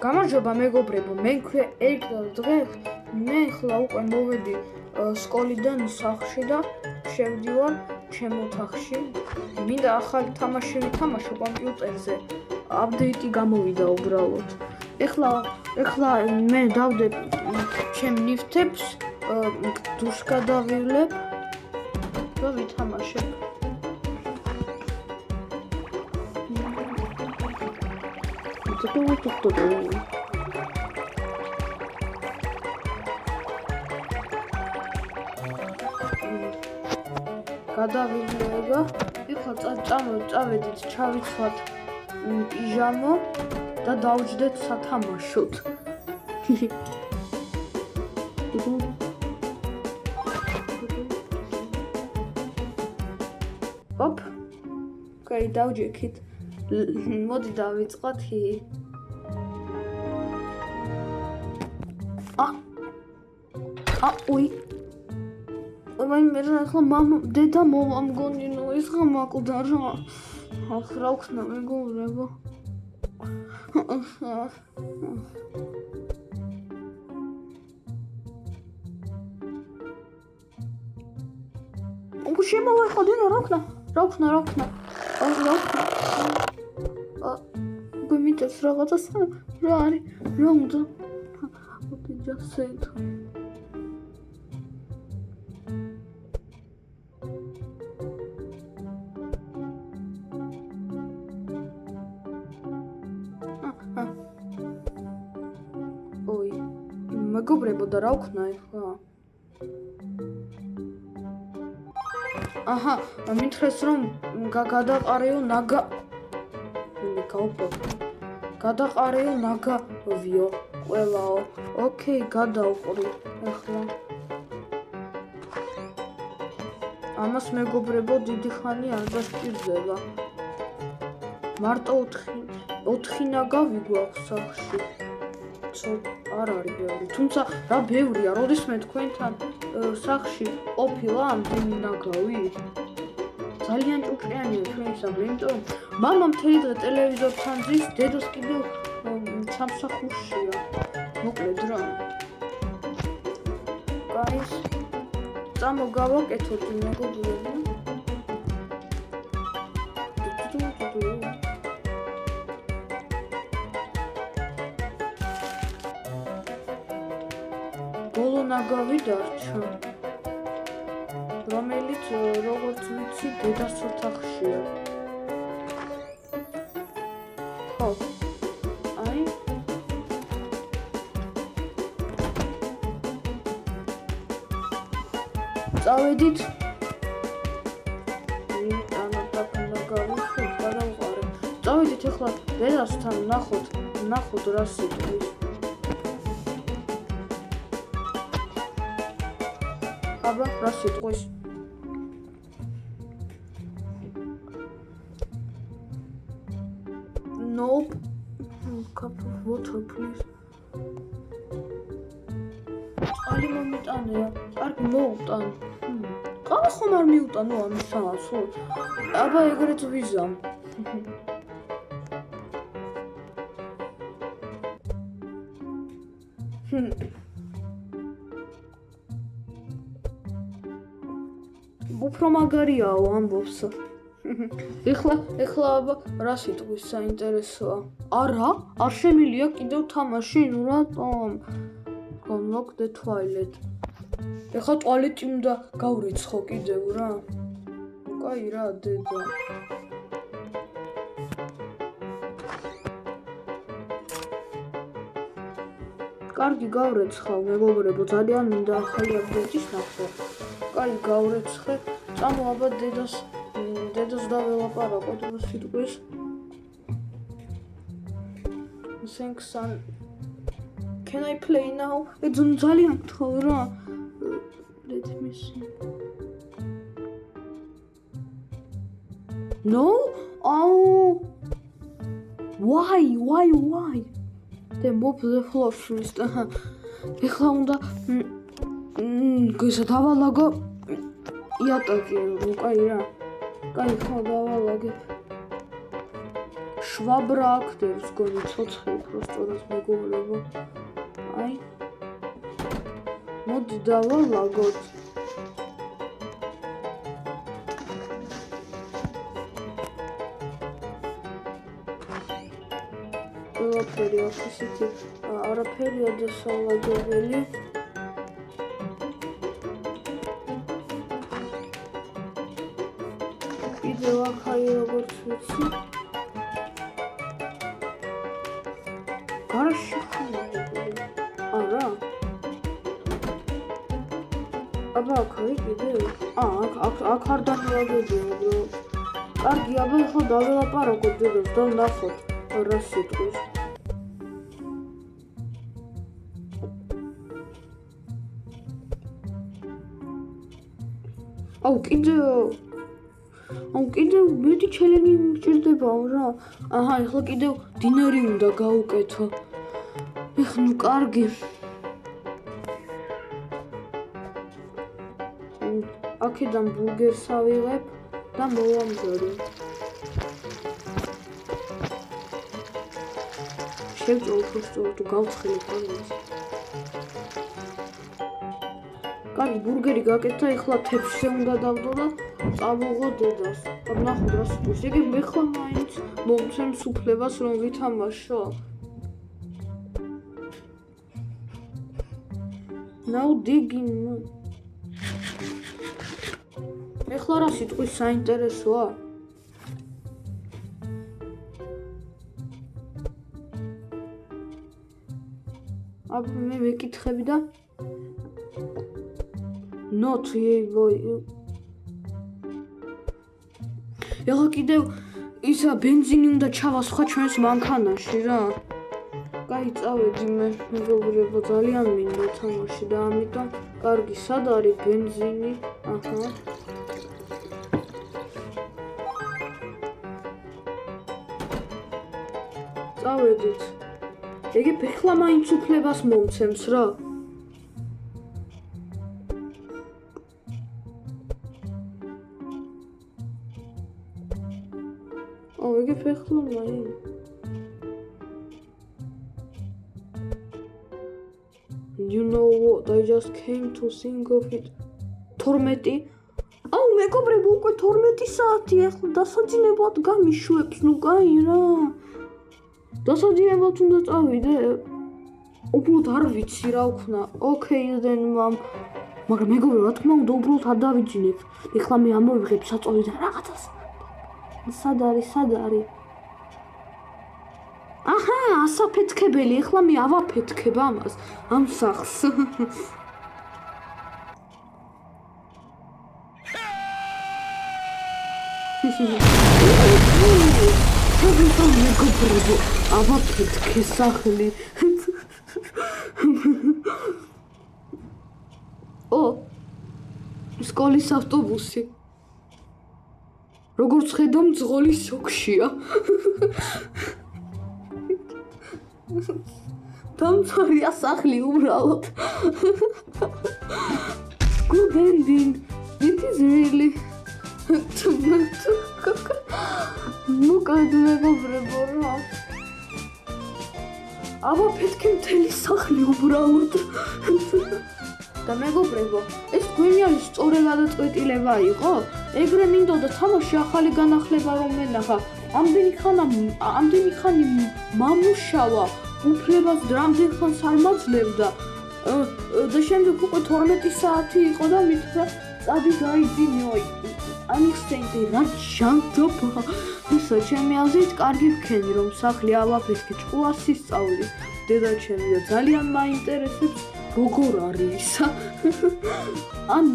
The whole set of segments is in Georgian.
გამარჯობა მეგობრებო, მე იქ დღეს მე ხლა უკვე მოვედი სკოლიდან სახლში და შევდივარ ჩემ ოთახში. მინდა ახალი თამაში ვითამაშო კომპიუტერზე. აპდეიტი გამოვიდა უბრალოდ. ეხლა მე დავდებ ჩემ ნივთებს, დუშ გადავივლებ და ვითამაშებ. გადავივლე და ეხლა წავედით ჩავიცვათ პიჟამო და დავჯდეთ სათამაშოდ. ოპ, კაი დავჯექით. მოდი დავიწყოთ. უი. მე ახლა მამა დედა მომგონინო ის გამაკვდა რა. რა ვქნა მეგობრებო. შემოვეხოდი რა ვქნა. გმიტეს რაღაცა რა არის? რა უნდა? Okay, just say it. ოი, მეგობრებო და რა ვქნა ახლა? აჰა, მითხრეს რომ გადაყარეო ნაგა გადაყარეო ნაგავიო ყველაო. ოკეი, გადავყრი ახლა. ამას მეგობრებო დიდი ხანი არ დასჭირდება. მარტო 4 ნაგავი გვაქვს სახლში. არ არის ბევრი, თუმცა რა ბევრია, როდესმე თქვენთან სახლში ყოფილა ამდენი ნაგავი. ძალიან ჭუჭრიანია ჩვენი სახლი, იმიტომ რომ მამა მთელი დღე ტელევიზორთან ძის, დედას კიდევ სამსახურშია. მოკლედ რა. გაის წამოგავაკეთოთ მეგობრებო. ბოლო ნაგავი დარჩა, რომელიც როგორც ვიცი დედას ოთახშია. ხო, აი წავედით. წავედით ახლა დედასთან ნახოთ რა სიტყვის. აბა რა სიტყვის? Nope. Cup of water, please. Ali მომიტანეა. კარგი მოუტან. ყავა ხომ არ მიუტანო ამისას? აბა ეგრეთ ვიზამ. უფრო მაგარიაო ამბობს. ეხლა რა სიტყვის საინტერესოა? არა, არ შემილია კიდევ თამაში, ნუ რატომ? Unlock the toilet. ეხლა ტუალეტი უნდა გავრეცხო კიდევ რა. კაი რა დედა. კარგი გავრეცხავ მეგობრებო, ძალიან მინდა ახალი აპდეიტის ნახვა. კაი გავრეცხე. წამო აბა დედას დაველაპარაკოთ რა სიტყვის. Thanks son. Can I play now? ძალიან გთხოვ რა. Let me see. No? Oh. Why? The mop the floor first. ეხლა უნდა დავალაგო იატაკი, კაი რა. კაი, ხო დავალაგე. შვაბრა აქდევს გონი ცოცხი უბრალოდ მეგობრებო. აი. მოდი დავალაგოთ. ყველაფერი აქ ისეთი არაფერია დასალაგებელი. კიდევ აქ აი როგორც ვიცი. გარში ხარ? არა. აბა აქ არის კიდევ? აქ არ დამიაგებია უბრალოდ. კარგი, აბა ახლა დაველაპარაკოთ დედას და ვნახოთ რა სიტყვის. კიდევ მეტი ჩელენჯი მჭირდებაო რა. აჰა, ახლა კიდევ დინარი უნდა გავუკეთო. ეხლა ნუ კარგი. აქედან ბურგერს ავიღებ და მოვამზადე. შევწოვ უბრალოდ გავცხელებ ამას. კარგი, ბურგერი გაკეთდა, ეხლა თეფშზე უნდა დავდო და წავუღო დედას. ვნახოთ რა სიტყვის. ეგ ეხლა მაინც მომცემს უფლებას რომ ვითამაშო. Now digging. ეხლა რა სიტყვის საინტერესოა? აბა მე ვეკითხები და not boy. ეხლა კიდევ ისა ბენზინი უნდა ჩავასხვა ჩვენს მანქანაში რა. კაი, წავედი მე მეგობრებო, ძალიან მინდა თამაში და ამიტომ კარგი, სად არის ბენზინი? აჰა. წავედით. ეგ ეხლა მაინც უფლებას მომცემს რა. ეგ ეხლა მაინც You know what, I just came to think of it. 12. აუ მეგობრებო, უკვე 12 საათი, ეხლა დასაძინებლად გამიშვებს, ნუ კაი რა. დასაძინებლად უნდა წავიდე. უბრალოდ არ ვიცი რა ვქნა. Okay then mom. მაგრამ მეგობრებო, რა თქმა უნდა, უბრალოდ არ დავიძინებ. ეხლა მე ამოვიღებ საწოლიდან რაღაცას. სად არის? აჰა, ასაფეთქებელი, ეხლა მე ავაფეთქებ ამას, ამ სახლს. მეგობრებო, ავაფეთქე სახლი. სკოლის ავტობუსი. როგორც ხედავ, მძღოლი სოქშია. დამწარია სახლი უბრალოდ. Good ending. It is really. მოკადე მეგობრებო რა. ავაფეთქე მთელი სახლი უბრალოდ. და მეგობრებო, ეს თქვენი არის სწორი გადაწყვეტილება იყო? ეგრე მინდოდა თამაში ახალი განახლება რომ მენახა. ამდენი ხანი მამუშავა, უფლებას რამდენ ხანს არ მაძლევდა. და შემდეგ უკვე 12 საათი იყო და მითხრა წადი გაიძინო. ამიხსენდი რა ჯანმრთელობა. ისა ჩემი აზრით კარგი ვქენი რომ სახლი ავაფეთქე, ჭკუას ისწავლი. დედა ჩემი და ძალიან მაინტერესებს როგორ არის ისა. ან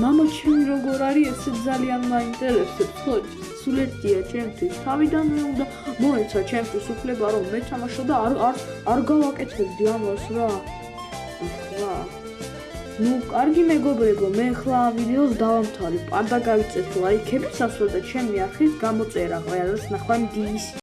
მამა ჩემი როგორ არის, ესე ძალიან მაინტერესებს. ხო, სულ ერთია ჩემთვის. თავიდანვე უნდა მოეცა ჩემთვის უფლება რომ მეთამაშო და არ გავაკეთებდი ამას რა. რა. ნუ, კარგი მეგობრებო, მე ახლა ამ ვიდეოს დავამთავრებ. არ დაგავიწყეთ ლაიქები, სასურველ და ჩემი არხის გამოწერა ყველას. ნახვამდის.